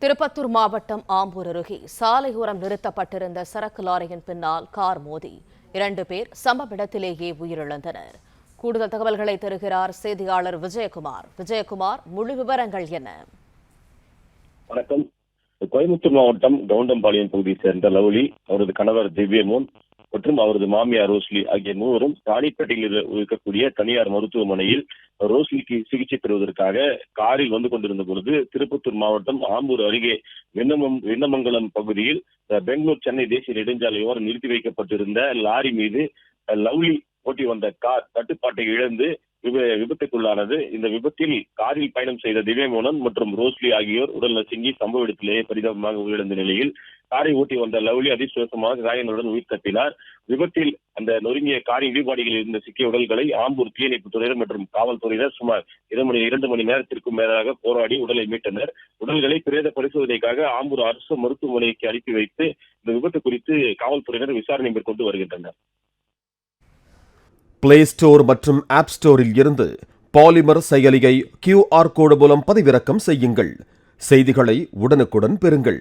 திருப்பத்தூர் மாவட்டம் ஆம்பூர் அருகே சாலையோரம் நிறுத்தப்பட்டிருந்த சரக்கு லாரியின் பின்னால் கார் மோதி 2 பேர் சம்பவ இடத்திலேயே உயிரிழந்தனர். கூடுதல் தகவல்களை தருகிறார் செய்தியாளர் விஜயகுமார். விஜயகுமார், முழு விவரங்கள் என்ன? வணக்கம். கோயம்புத்தூர் மாவட்டம் கவுண்டம்பாளையம் பகுதியை சேர்ந்த லவ்லி, அவரது கணவர் திவ்யமோன் மற்றும் அவரது மாமியார் ரோஸ்லி ஆகிய மூவரும் ராணிப்பேட்டையில் இருக்கக்கூடிய தனியார் மருத்துவமனையில் ரோஸ்லிக்கு சிகிச்சை பெறுவதற்காக காரில் வந்து கொண்டிருந்த பொழுது திருப்பத்தூர் மாவட்டம் ஆம்பூர் அருகே விண்ணமங்கலம் பகுதியில் பெங்களூர் சென்னை தேசிய நெடுஞ்சாலையோரம் நிறுத்தி வைக்கப்பட்டிருந்த லாரி மீது லவ்லி ஓட்டி வந்த கார் கட்டுப்பாட்டை இழந்து விபத்துக்குள்ளானது. இந்த விபத்தில் காரில் பயணம் செய்த திவ்யமோனன் மற்றும் ரோஸ்லி ஆகியோர் உடல் நசுங்கி சம்பவ இடத்திலேயே பரிதாபமாக உயிரிழந்த நிலையில் காரை ஓட்டி வந்த லவ்லி அதிர்ஷ்டவசமாக காயங்களுடன் உயிர் தப்பினார். விபத்தில் அந்த நொறுங்கிய காரின் இடிபாடுகளில் இருந்த சிக்கிய உடல்களை ஆம்பூர் தீயணைப்பு துறையினர் மற்றும் காவல்துறையினர் சுமார் 2 மணி நேரத்திற்கும் மேலாக போராடி உடலை மீட்டனர். உடல்களை பிரேத பரிசோதனைக்காக ஆம்பூர் அரசு மருத்துவமனைக்கு அனுப்பி வைத்து இந்த விபத்து குறித்து காவல்துறையினர் விசாரணை மேற்கொண்டு வருகின்றனர். பிளே ஸ்டோர் மற்றும் ஆப் ஸ்டோரில் இருந்து பாலிமர் செயலியை QR கோடு மூலம் பதிவிறக்கம் செய்யுங்கள். செய்திகளை உடனுக்குடன் பெறுங்கள்.